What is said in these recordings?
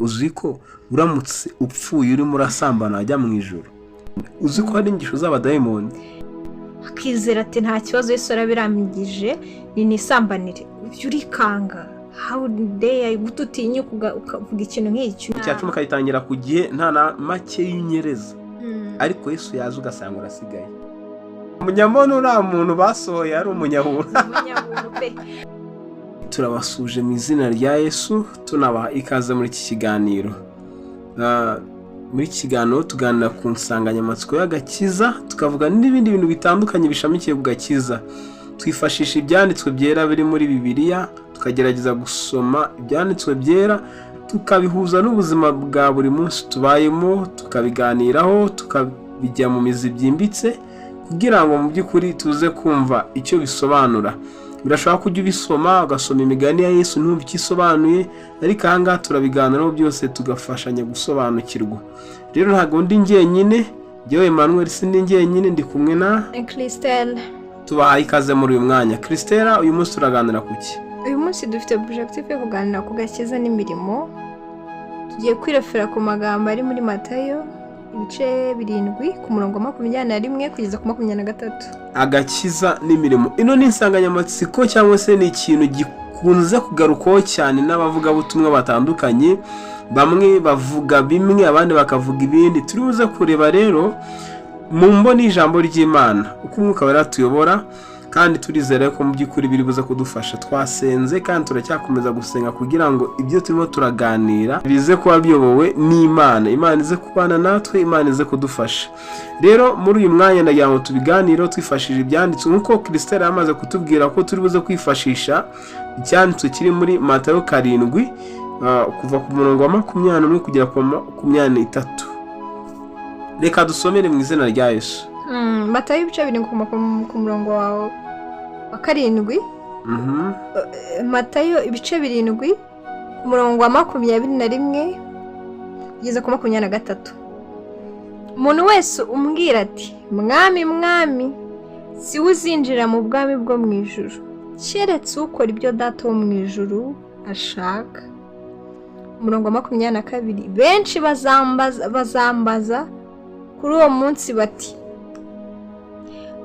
uziko uramutse upfuye urimo urasambana ajya mu ijuru? Uziko hari inyigisho z'abadayimoni? Akizera ati nta kibazo Yesu arabiramigije ni nisambanire urikanga how dare gututinya ukavuga ikintu nk'icyo cyacuma kayitangira ku gihe nta na make y'inyereza ariko Yesu yaje ugasanga urasigaye. Umunyabuntu nta muntu basohoye ari umunyabuntu pe. Turabasuje mu izina rya Yesu, tunabaha ikaze muri iki kiganiro. Muri iki kiganiro tuganira ku nsanganyamatsiko y'agakiza, tukavuga n'ibindi bintu bitandukanye bishamikiye ku gakiza. Twifashisha ibyanditswe byera biri muri Bibiriya, tukagerageza gusoma ibyanditswe byera, tukabihuza n'ubuzima bwa buri munsi tubayemo, tukabiganiraho, tukabijya mu mizi byimbitse kugira ngo mu by'ukuri tuze kumva icyo bisobanura. Birashobora kujya ubisoma ugasoma imigani ya Yesu ntumve icyo isobanuye, ariko aha ngaha turabiganiraho byose tugafashanya gusobanukirwa. Rero ntabwo ndi njyenyine, jyewe Emmanuel sindi njyenyine, ndi kumwe na Christelle. Tubahaye ikaze muri uyu mwanya. Christelle, uyu munsi turaganira ku ki? Uyu munsi dufite objective yo kuganira ku gakiza n'imirimo. Tugiye kwirefera ku magambo ari muri Matayo ibice 7 ku murongo 21 kugeza ku 23. Agakiza n'imirimo. Ino ni insanganyamatsiko cyangwa se ni ikintu gikunze kugarukaho cyane n'abavuga butumwa batandukanye. Bamwe bavuga bimwe abandi bakavuga ibindi. Turibuze kureba rero mu mboni ijambo ry'Imana uko umwuka wera tuyobora, kandi turizera ko mu by'ukuri biri buze kudufasha. Twasenze kandi turacyakomeza gusenga kugira ngo ibyo turimo turaganira bize kuba biyobowe n'Imana. Imana ize kubana natwe, Imana ize kudufasha. Rero muri uyu mwanya ndagira ngo tubiganiro twifashishije ibyanditswe nkuko Christelle yamaze kutubwira ko turi buze kwifashisha icyanditswe kiri muri Matayo 7 kuva ku murongo wa 21 kugera ku 23. Reka dusomere mu izina rya Yesu. Matayo ibice 7 ku murongo wa 7. Matayo ibice 7 ku murongo wa 21 kugeza ku 23. Umuntu wese umbwira ati mwami mwami, si uzinjira mu bwami bwo mu ijuru, keretse ukora ibyo Data wo mu ijuru ashaka. Umurongo wa 22. Benshi bazambaza kuri uwo munsi bati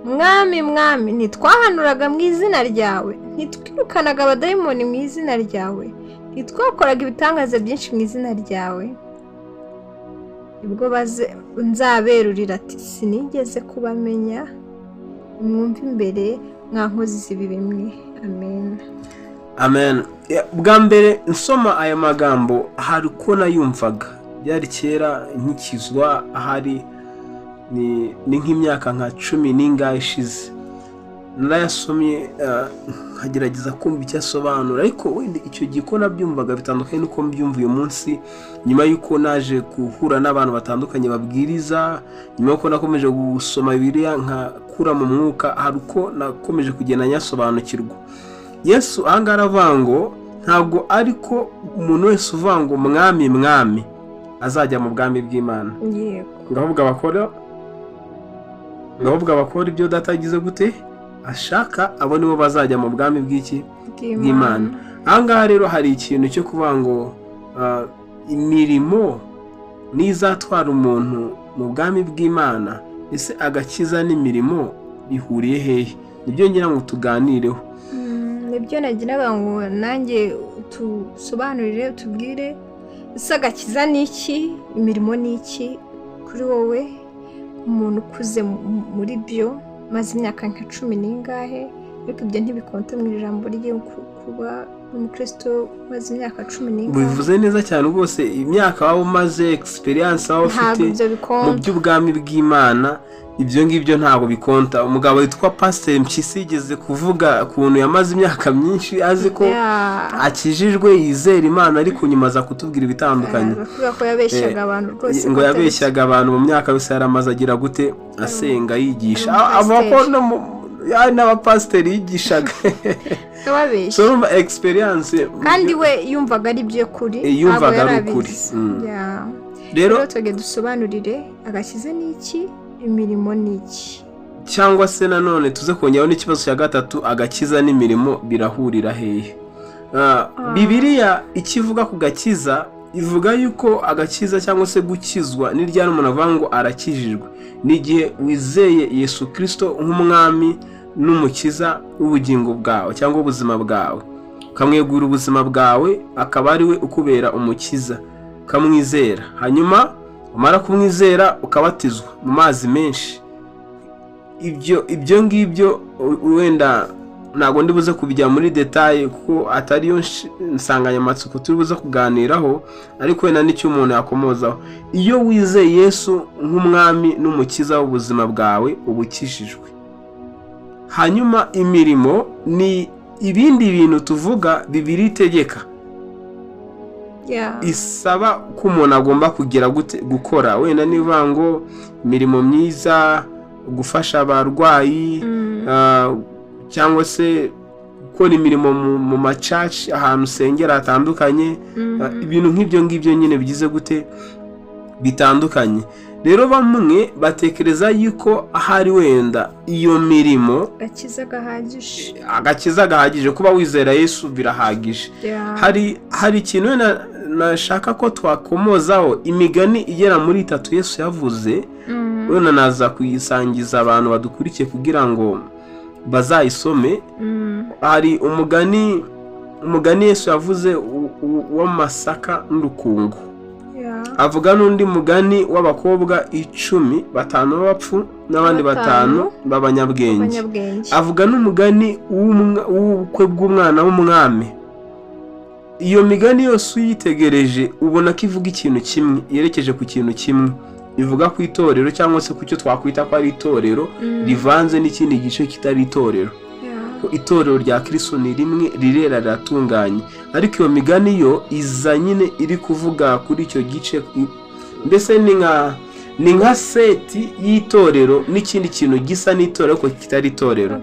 mwami mwami, ntitwahanuraga mu izina ryawe, ntitwirukanaga abadayimoni mu izina ryawe, ntitwakoraga ibitangaza byinshi mu izina ryawe? Ubwo nzaberurira ati sinigeze kubamenya, mwumve imbere mwankozi z'ibi bimwe. Amen. Amen. Bwa mbere nsoma aya magambo hari uko nayumvaga. Byari kera nkikizwa, ahari ni nk'imyaka nka 10 n'ingahe ishize. Narayasomye nkagerageza kumva icyo asobanura, ariko wenda icyo giko nabyumvaga bitandukanye nuko mbyumva uyu munsi, nyuma yuko naje guhura n'abantu batandukanye babwiriza, nyuma yuko nakomeje gusoma Bibiriya nkakura mu mwuka, hari uko nakomeje kugenda nyasobanukirwa. Yesu ahanga aravuga ngo ntabwo ariko umuntu wese uvuga ngo mwami mwami azajya mu bwami bw'Imana. Yego. Ngavuga bakora ibyo Data agize gute ashaka, abo nibo bazajya mu bwami bw'Imana. Ahangaha rero hari ikintu cyo kuvuga ngo imirimo nizatwara umuntu mu bwami bw'Imana. Ese agakiza n'imirimo bihuriye hehe? Nibyo ngira ngo tuganireho. Nibyo nagiraga ngo nanjye tusobanurire, tubwire ese agakiza ni iki, imirimo ni iki kuri wowe umuntu ukuze muri byo maze imyaka nka 10 n'ingahe. Ariko ibyo ntibikonta mu ijambo rye kuba umukristo maze imyaka 10 n'ingahe. Bivuze neza cyane rwose imyaka waba umaze, experience waba ufite mu by'ubwami bw'Imana, ibyo ngibyo ntabwo bikonta. Umugabo witwa Pastor Mpyisi yigeze kuvuga kuntu yamaze imyaka myinshi azi ko akijijwe yizera Imana, ariko nyuma za kutubwira ibitandukanye. Bavuga ko yabeshyaga abantu rwose, ngo yabeshyaga abantu mu myaka yose yaramaze agira gute asenga yigisha. Abako n'abapasiteri yigishaga ababeshya. So experience kandi we yumvaga ari byo kuri, yumvaga ari ukuri. Rero twege dusobanurire agakiza ni iki, imirimo ni iki, cyangwa se nanone tuze kongeraho n'ikibazo cya gatatu, agakiza n'imirimo birahurira hehe? Bibiriya ikivuga ku gakiza ivuga yuko agakiza cyangwa se gukizwa ni ryari umuntu avuga ngo arakijijwe, ni igihe wizeye Yesu Kristo nk'umwami n'umukiza w'ubugingo bwawe cyangwa ubuzima bwawe, ukamwegurira ubuzima bwawe akaba ari we ukubera umukiza, ukamwizera, hanyuma umara kumwizera ukabatizwa mu mazi menshi. Ibyo ngibyo wenda ntabwo ndi buze kubijya muri detaye kuko atari yo nsanganyamatsiko turi buze kuganiraho, ariko wenda n'icyo umuntu yakomozaho. Iyo wizeye Yesu nk'umwami n'umukiza w'ubuzima bwawe uba ukijijwe. Hanyuma imirimo ni ibindi bintu tuvuga bibiri itegeka, isaba ko umuntu agomba kugira gukora, wenda niba ngo imirimo myiza, gufasha abarwayi, cyangwa se gukora imirimo mu macaci ahantu usengera hatandukanye, ibintu nk'ibyo ngibyo nyine bigize gute bitandukanye. Rero bamwe batekereza yuko ahari wenda iyo mirimo agakiza gahagije, kuba wizera Yesu birahagije. Hari ikintu wenda nashaka ko twakomozaho, imigani igera muri 3 Yesu yavuze, wenda naza kuyisangiza abantu badukurikiye kugira ngo bazayisome. Hari umugani Yesu yavuze w'amasaka n'urukungu, avuga n'undi mugani w'abakobwa 10, 5 b'abapfu n'abandi 5 b'abanyabwenge, avuga n'umugani w'ubukwe bw'umwana w'umwami. Iyo migani yose uyitegereje ubona ko ivuga ikintu kimwe, yerekeje ku kintu kimwe, ivuga ku itorero cyangwa se ku cyo twakwita ko ari itorero rivanze n'ikindi gice kitari itorero. Itorero rya Kristo ni rimwe, rirera, riratunganye, ariko iyo migani yo iza nyine iri kuvuga kuri icyo gice. Mbese ni nka seti y'itorero n'ikindi kintu gisa n'itorero ko kitari itorero.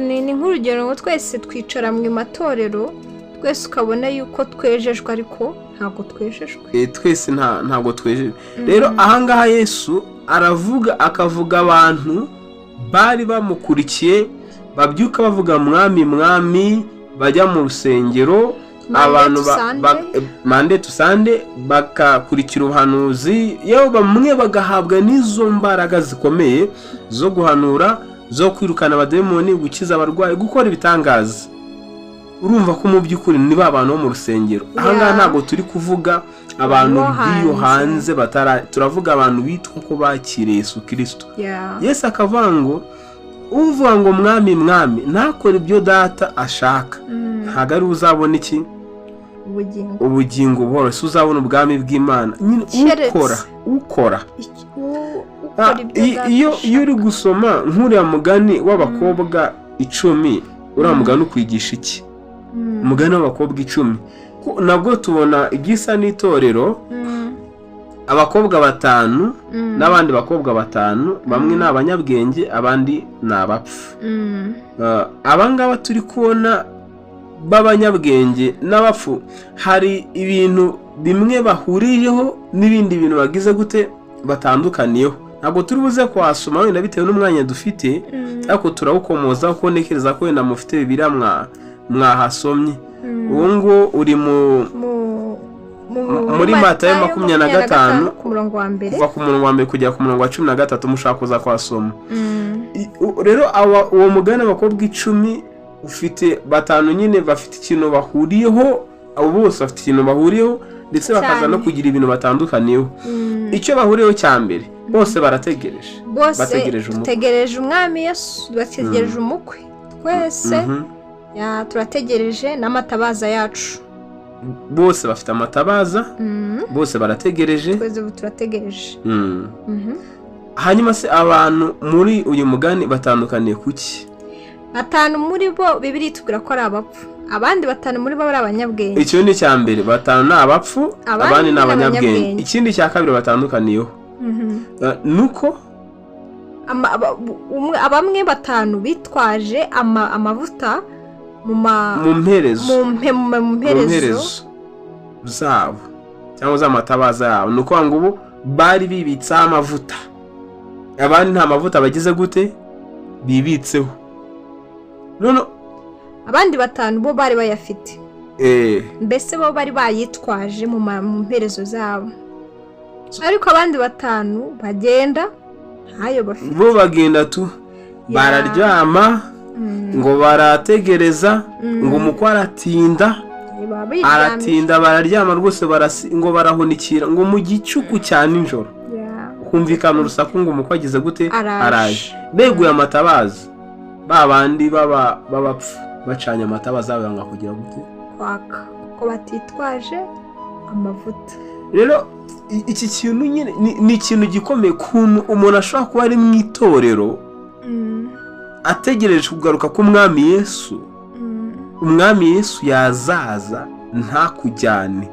Ni nk'urugero ngo twese twicara mu matorero, twese ukabona yuko twejejwe ariko ntabwo twejejwe. Twese ntabwo twejejwe. Rero ahangaha Yesu akavuga abantu bari bamukurikiye, babyuka bavuga mwami mwami, bajya mu rusengero, abantu mande tusande bakakurikira ubuhanuzi, yewe bamwe bagahabwa n'izo mbaraga zikomeye zo guhanura, zo kwirukana abademoni, gukiza abarwayi, gukora ibitangaza. Urumva ko mu by'ukuri ni ba bantu bo mu rusengero. Ahangaha ntabwo turi kuvuga abantu b'iyo hanze, turavuga abantu bitwa ko bakiriye Yesu Kristo. Yesu akavuga ngo uvuga ngo mwami mwami ntakore ibyo data ashaka, ntabwo ari uzabona iki ubugingo bwose, uzabona ubwami bw'Imana. Nyine ukora iyo uri gusoma nk'uriya mugani w'abakobwa 10, uriya mugani ukwigisha iki? Umugani w'abakobwa 10 nabwo tubona igisa n'itorero, abakobwa 5 n'abandi bakobwa 5, bamwe ni abanyabwenge abandi ni abapfu. Abangaba turi kubona b'abanyabwenge n'abapfu, hari ibintu bimwe bahuriyeho n'ibindi bintu bagize gute batandukaniyeho. Ntabwo turi buze kwasoma wenda bitewe n'umwanya dufite, ariko turawukomoza kuko ntekereza ko wenda mufite bibiriya mwahasomye. Uwo ngo uri muri Matayo 25 kuva ku murongo wa mbere kugera ku murongo wa 13, mushaka kuza kwasoma. Rero uwo mugani abakobwa 10 ufite 5 nyine bafite ikintu bahuriyeho, abo bose bafite ikintu bahuriyeho, ndetse bakaza no kugira ibintu batandukaniyeho. Icyo bahuriyeho cya mbere, bose barategereje, bategereje umwami Yesu, bategereje umukwe. Twese turategereje n'amatabaza yacu. Bose bafite amatabaza, bose barategereje, twese turategereje. Hanyuma se abantu muri uyu mugani batandukaniye kuki? 5 muri bo bibiri tubwira ko ari abapfu, abandi 5 muri bo ari abanyabwenge. Icyo ni cya mbere, 5 ni abapfu, abandi ni abanyabwenge. Ikindi cya kabiri batandukaniyeho nuko bamwe 5 bitwaje amavuta mu mperezo zabo cyangwa z'amatabaza yabo. Nuko ngo ubu bari bibitsa amavuta, abandi nta mavuta bagize gute bibitseho. None abandi 5 bo bari bayafite. mbese bo bari bayitwaje mu mperezo zabo, ariko abandi 5 bagenda ntayo bafite. Bo bagenda tu bararyama ngo barategereza ngo umukwe aratinda bararyama rwose ngo barahunikira ngo mu gicuku cya nijoro kumvikana urusaku ngo umukwe agize gute araje, beguye amatabaza babandi babapfu bacanye amatabaza banga kugira gute kwaka ko batitwaje amavuta. Rero iki kintu nyine ni ikintu gikomeye kuntu umuntu ashobora kuba ari mu itorero ategereje kugaruka k'umwami Yesu. Umwami Yesu yazaza ntakujyane,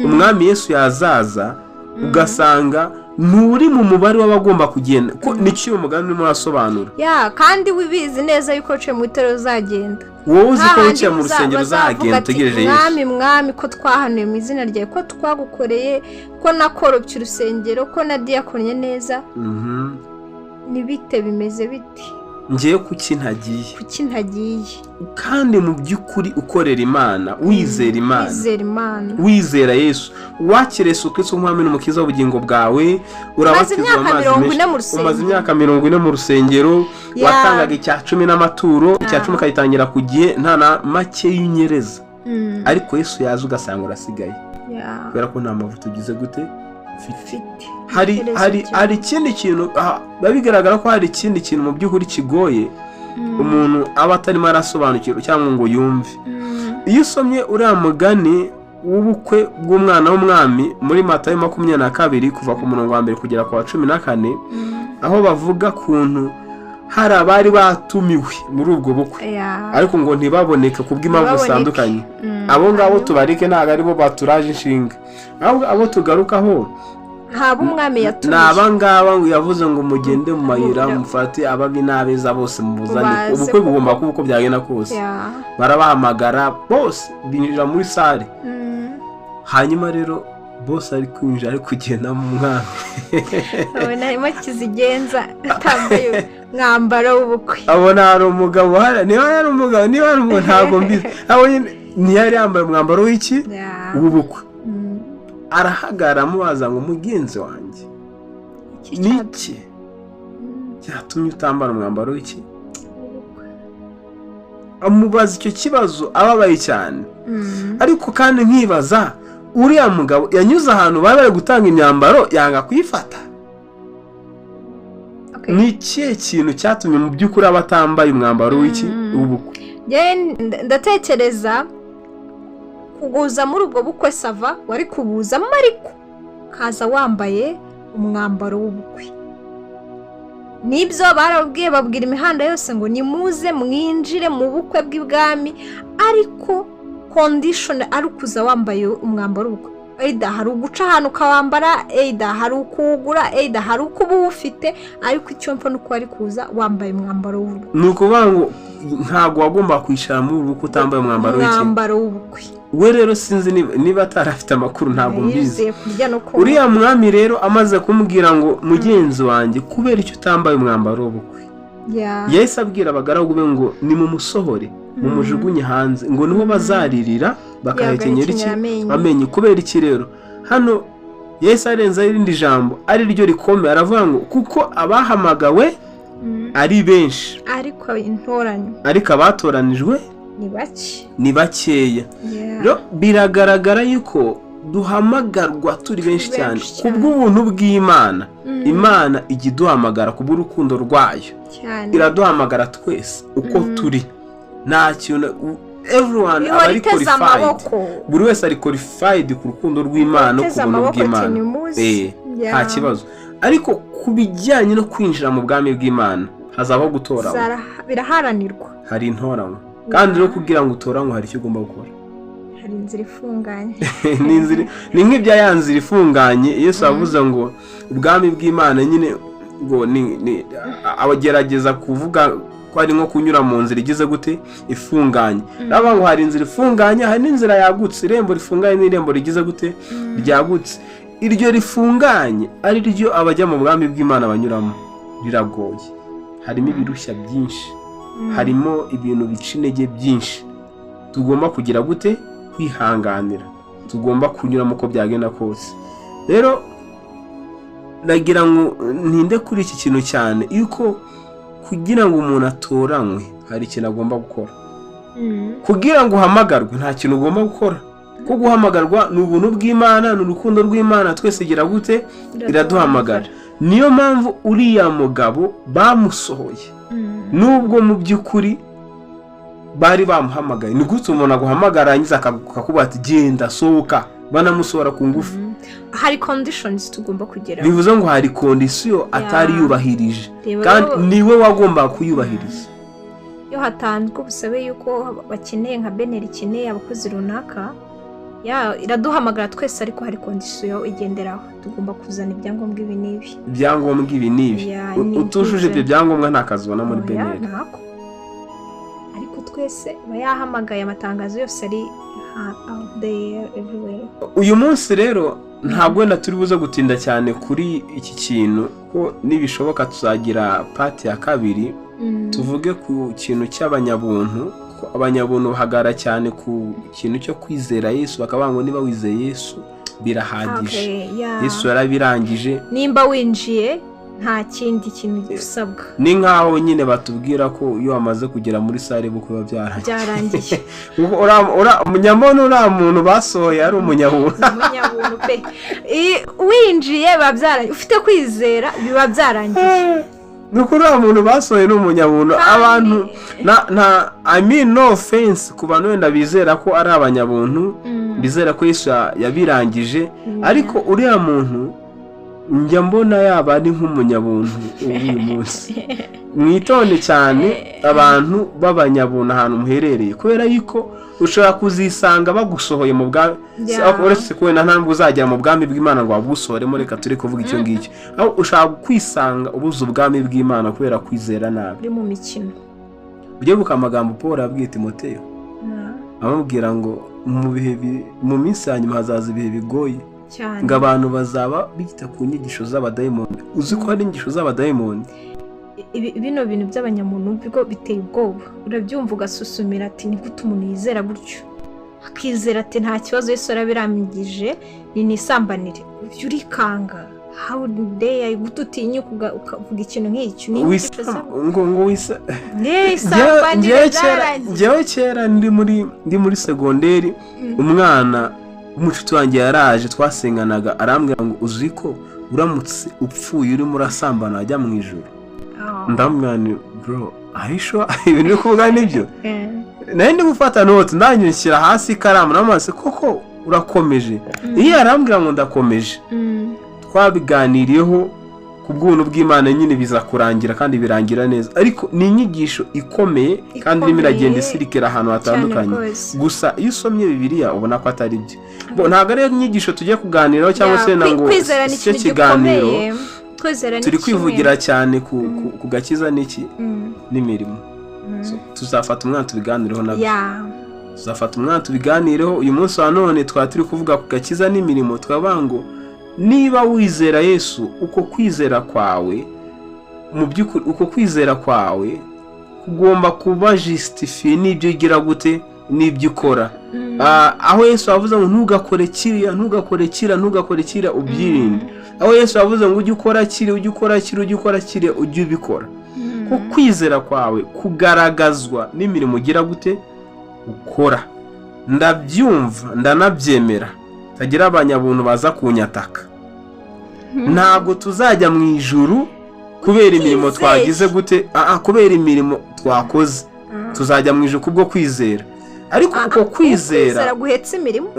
umwami Yesu yazaza ugasanga nturi mu mubare w'abagomba kugenda, ko nicyo uyu mugani urimo urasobanura. Kandi wibizi neza yuko uciye mu itorero uzagenda, wowe uzi ko uciye mu rusengero uzagenda utegereje Yesu. Mwami ko twahanuye mu izina ryawe, ko twagukoreye, ko nakorobye urusengero, ko nadiyakonye neza, nibite bimeze biti ngiye kuki ntagiye kandi mu by'ukuri ukorera Imana, wizera Imana, wizera Yesu, wakira Yesu Kristo nk'umwami n'umukiza w'ubugingo bwawe, urabatizwa amazi, umaze imyaka 40 mu rusengero, watangaga icya 10 n'amaturo, icya 10 kayitangira ku gihe, nta na make y'unyereza, ariko Yesu yaje ugasanga urasigaye kubera ko nta mavuta ugize gute ufite. Hari ikindi kintu bigaragara ko hari ikindi kintu mu by'ukuri kigoye umuntu aba atarimo arasobanukirwa cyangwa ngo yumve. Iyo usomye uriya mugani w'ubukwe bw'umwana w'umwami muri Matayo 22 kuva ku murongo wa 1 kugera ku wa 14, aho bavuga kuntu hari abari batumiwe muri ubwo bukwe ariko ngo ntibaboneke kubw'impamvu zitandukanye. Abo ngabo tubarike ntago ari bo baturaje inshinga, abo tugarukaho haba umwami yatumije, nabangaba yavuze ngo mugende mu mayira mufate ababi n'abeza bose mubuzane. Ubukwe bugomba kuba uko byagenda kose, barabahamagara bose binjira muri sare, hanyuma rero bose ari kwinjira ari kugenda mu mwami abona harimo kizigenza atambaye mwambaro w'ubukwe. Abona hari umugabo niba ntabwo mbizi, ntiyari yambaye umwambaro w'iki w'ubukwe. Arahagara amubaza ngo mugenzi wanjye niki cyatumye utambara umwambaro w'iki? Amubaza icyo kibazo ababaye cyane, ariko kandi nkibaza uriya mugabo yanyuze ahantu bari gutanga imyambaro yanga kuyifata. Ni ikihe kintu cyatumye mu by'ukuri abatambaye umwambaro w'iki w'ubukwe? Ndatekereza kuguza muri ubwo bukwe sava wari kubuzamo, ariko kaza wambaye umwambaro w'ubukwe. Nibyo barabwiye babwira imihanda yose ngo nimuze mwinjire mu bukwe bw'ibwami, ariko condition ari kuza wambaye umwambaro w'ubukwe. Eida hari uguca ahantu ukawambara, eida hari ukugura, eida hari ukuba ufite, ariko icyo mpfa nuko ari kuza wambaye umwambaro w'ubukwe. Ni ukuvuga ngo ntabwo wagomba kwicara muri ubu bukwe utambaye umwambaro w'ubukwe. We rero sinzi niba atarafite amakuru, ntabwo mbizi. Uriya mwami rero amaze kumubwira ngo mugenzi wanjye kubera icyo utambaye umwambaro w'ubukwe, yahise abwira abagaragu be ngo nimumusohore mumujugunye hanze, ngo niho bazaririra bakahekenyera iki amenye. Kubera iki rero hano yahise arenzaho irindi jambo ari ryo rikomeye, aravuga ngo kuko abahamagawe ari benshi ariko abatoranijwe ni bakeya. Rero biragaragara yuko duhamagarwa turi benshi cyane kubw'ubuntu bw'Imana. Imana ijya iduhamagara kubw'urukundo rwayo, iraduhamagara twese uko turi, nta kintu everyone ari qualified, buri wese ari qualified ku rukundo rw'Imana no ku buntu bw'Imana, nta kibazo. Ariko kubijyanye no kwinjira mu bwami bw'Imana hazabaho gutora, biraharanirwa, hari intoranywa, kandi rero kugira ngo utoranywe hari icyo ugomba gukora. hari inzira ifunganye ni nk'ibya ya nzira ifunganye. Yesu avuze ngo ubwami bw'Imana nyine ngo ni abagerageza kuvuga ko ari nko kunyura mu nzira igize gute ifunganye. Raba ngo hari inzira ifunganye, hari n'inzira yagutse. Irembo rifunganye n'irembo rigize gute ryagutse. Iryo rifunganye ari ryo abajya mu bwami bw'Imana banyuramo riragoye, harimo ibirushya byinshi, harimo ibintu bica intege byinshi. Tugomba kugira gute kwihanganira tugomba kunyuramo uko byagenda kose. Rero nagira ngo ntinde kuri iki kintu cyane yuko kugira ngo umuntu atoranywe hari ikintu agomba gukora. Kugira ngo uhamagarwe nta kintu ugomba gukora, ko guhamagarwa ni ubuntu bw'Imana, ni urukundo rw'Imana, twese igira gute iraduhamagara. Niyo mpamvu uriya mugabo bamusohoye nubwo mu by'ukuri bari bamuhamagaye. Ni gute umuntu aguhamagara yangiza akakuba ati genda sohoka, banamusohora ku ngufu. Hari conditions tugomba kugera, bivuze ngo hari condition atari yubahirije kandi niwe wagomba kuyubahiriza. Iyo hatanzwe ubusabe yuko bakeneye nka beneri ikeneye abakozi runaka, iraduhamagara twese, ariko hari condition igenderaho. Tugomba kuzana ibyangombwa ibi n'ibi, ibyangombwa ibi n'ibi. Utujuje ibyo byangombwa nta kazi ubona muri beneri. Ariko twese bayahamagaye, amatangazo yose ari out there everywhere. Uyu munsi rero ntabwo wenda turi buze gutinda cyane kuri iki kintu, ko nibishoboka tuzagira part ya kabiri tuvuge ku kintu cy'abanyabuntu. Abanyabuntu bahagara cyane ku kintu cyo kwizera Yesu, bakavuga ngo niba wizeye Yesu birahagije. Yesu yarabirangije, nimba winjiye nta kindi kintu gisabwa. Ni nkaho nyine batubwira ko iyo wamaze kugera muri sare bukwe byarangiye. Umunyabuntu ura muntu basohoye ari umunyabuntu pe. Winjiye babyarangiye, ufite kwizera biba byarangiye. Nuko ura muntu basohoye n'umunyabuntu. Abantu I mean no offense ku bantu wenda bizera ko ari abanyabuntu, bizera ko Yesu yabirangije, ariko uriya muntu njya mbona yaba ari nk'umunyabuntu uyu munsi. Mwitonde cyane abantu b'abanyabuntu ahantu muherereye, kubera yuko ushobora kuzisanga bagusohoye mu bwami. Uretse ko wenda ntabwo uzagera mu bwami bw'Imana ngo wabusohoremo, reka turi kuvuga icyo ngicyo. Aho ushaka kwisanga ubuze ubwami bw'Imana kubera kwizera nabi. Uri mu mikino. Ujye buka amagambo Paul yabwiye Timoteyo, amubwira ngo mu minsi ya nyuma hazaza ibihe bigoye, ngo abantu bazaba bita ku nyigisho z'abadayimoni. Uzi ko hari inyigisho z'abadayimoni? Bino bintu by'abanyamuntu bigo biteye ubwoba. Urabyumva ugasusumira ati ni gute umuntu yizera gutyo, akizera ati nta kibazo Yesu arabiramigije, ni nisambanire. Urikanga, how dare you gututinya ukavuga ikintu nk'icyo? Ni ngo wisa njyewe kera ndi muri segonderi, umwana umucuti wanjye yaraje, twasenganaga, arambwira ngo uzi ko uramutse upfuye urimo urasambana ajya mu ijuru. Ndamubwira nti bro, ahisho ibintu uri kuvuga nibyo? Nari ndi gufata note, ndanyishyira hasi ikaramu n'amaso, koko urakomeje? Iyo arambwira ngo ndakomeje, twabiganiriyeho ku bw'ubuntu bw'Imana, nyine biza kurangira kandi birangira neza. Ariko ni inyigisho ikomeye kandi irimo iragenda isirikira ahantu hatandukanye. Gusa iyo usomye bibiriya ubona ko atari byo. Ntabwo ari inyigisho tugiye kuganiraho cyangwa se ngo icyo kiganiro turi kwivugira cyane ku gakiza n'iki n'imirimo. Tuzafata umwana tubiganireho nabyo. Tuzafata umwana tubiganireho. Uyu munsi wa none twaba turi kuvuga ku gakiza n'imirimo. Twavuga ngo niba wizera Yesu, uko kwizera kwawe mu by'ukuri, uko kwizera kwawe kugomba kuba justifiye n'ibyo ugira gute n'ibyo ukora. Aho Yesu yavuze ngo ntugakore kiriya, ntugakore kiriya, ntugakore kiriya, ubyirinde. Aho Yesu yavuze ngo ujye ukora kiriya, ujye ukora kiriya, ujye ukora kiriya, ujye ubikora. Ko kwizera kwawe kugaragazwa n'imirimo ugira gute ukora. Ndabyumva, ndanabyemera. Tagira abanyabuntu baza kunyataka. Ntabwo tuzajya mu ijuru kubera imirimo twagize gute, kubera imirimo twakoze. Tuzajya mu ijuru kubwo kwizera. Ariko uko kwizera guhetse imirimo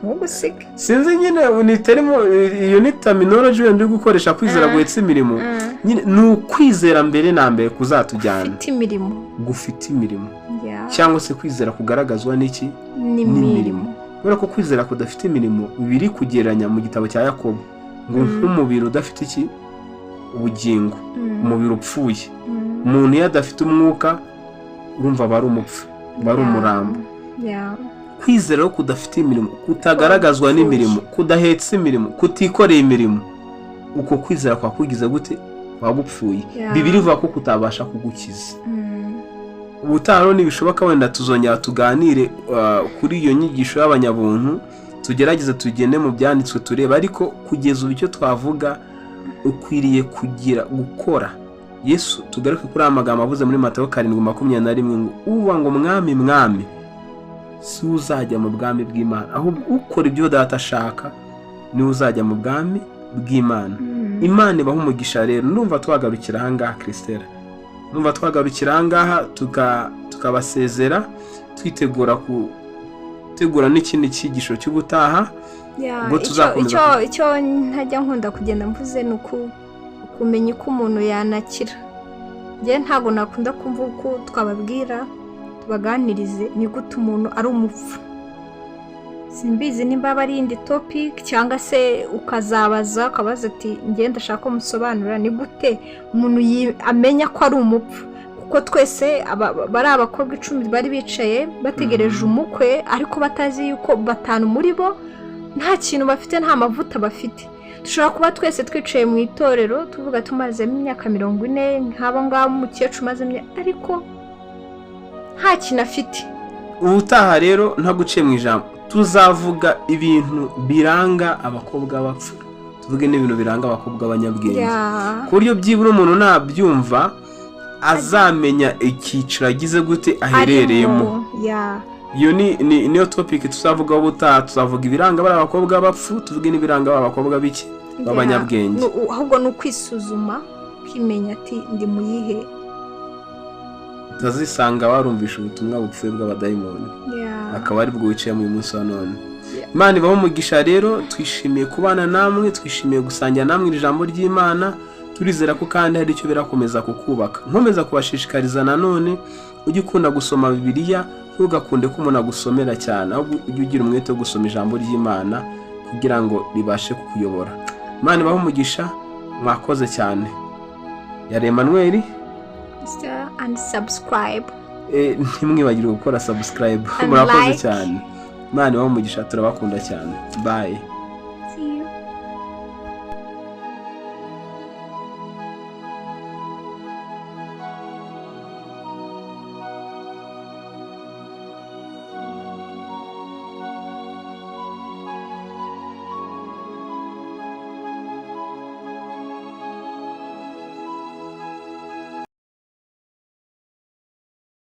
nk'ugusiga, sinzi nyine uniterimo iyo ni terminology wenda gukoresha kwizera guhetse imirimo. Nyine ni ukwizera mbere na mbere kuzatujyana gufite imirimo, cyangwa se kwizera kugaragazwa n'iki n'imirimo. Kubera ko kwizera kudafite imirimo biri kugeranya mu gitabo cya Yakobo ngo nk'umubiri udafite iki ubugingo, umubiri upfuye. Umuntu iyo adafite umwuka urumva bari umupfu, bari umurambo. Kwizera ko kudafite imirimo, kutagaragazwa n'imirimo, kudahetse imirimo, kutikoreye imirimo, uko kwizera kwa kugize gute wagupfuye. Bibiri ivuga ko kutabasha kugukiza. ubutaha nibishoboka wenda tuzongera tuganire kuri iyo nyigisho y'abanyabuntu, tugerageze tugende mu byanditswe tureba, ariko kugeza ubu icyo twavuga ukwiriye gukora. Yesu tugaruke kuri amagambo avuze muri Matayo 7:21 ngo uvuga ngo mwami mwami si uzajya mu bwami bw'Imana, ahubwo ukora ibyo Data ashaka niwe uzajya mu bwami bw'Imana. Imana ibaha umugisha rero. Ndumva twagarukira aha ngaha Christelle, ndumva twagarukira aha ngaha tukabasezera twitegura n'ikindi cyigisho cy'ubutaha. Icyo ntajya nkunda kugenda mvuze ni kumenya uko umuntu yanakira. Njye ntabwo nakunda kumva uko twababwira tubaganirize ni gute umuntu ari umupfu. Simbizi nimba ari indi topic cyangwa se ukazabaza ati njye ndashaka ko musobanura ni gute umuntu amenya ko ari umupfu, kuko twese bari abakobwa 10 bari bicaye bategereje umukwe, ariko batazi yuko 5 muri bo nta kintu bafite, nta mavuta bafite. Dushobora kuba twese twicaye mu itorero tuvuga tumazemo imyaka 40 nk'abo ngabo umukecuru maze ariko nta kintu afite. Ubutaha rero ntaguciye mu ijambo tuzavuga ibintu biranga abakobwa bapfu, tuvuge n'ibintu biranga abakobwa b'abanyabwenge, ku buryo byibura umuntu nabyumva azamenya icyiciro agize gute aherereyemo. Iyo niyo topic tuzavugaho ubutaha. Tuzavuga ibiranga bari abakobwa bapfu, tuvuge n'ibiranga abakobwa biki b'abanyabwenge. Ahubwo ni ukwisuzuma ukimenya ati ndi mu yihe, utazisanga warumvisha ubutumwa bupfuye bw'abadayimoni akaba ari bwo wicaye mu munsi wa none. Imana ibaho umugisha rero. Twishimiye kubana namwe, twishimiye gusangira namwe iri jambo ry'Imana. Turizera ko kandi hari icyo birakomeza kukubaka. Nkomeza kubashishikariza nanone ujye ukunda gusoma bibiriya, ntugakunde ko umuntu agusomera cyane, ahubwo ujye ugira umwete wo gusoma ijambo ry'Imana kugira ngo ribashe kukuyobora. Imana ibaho umugisha. Mwakoze cyane. Yari Emmanuel and subscribe. Ntimwibagirwe gukora subscribe. Murakoze cyane. Imana ibaho umugisha. Turabakunda cyane. Bye.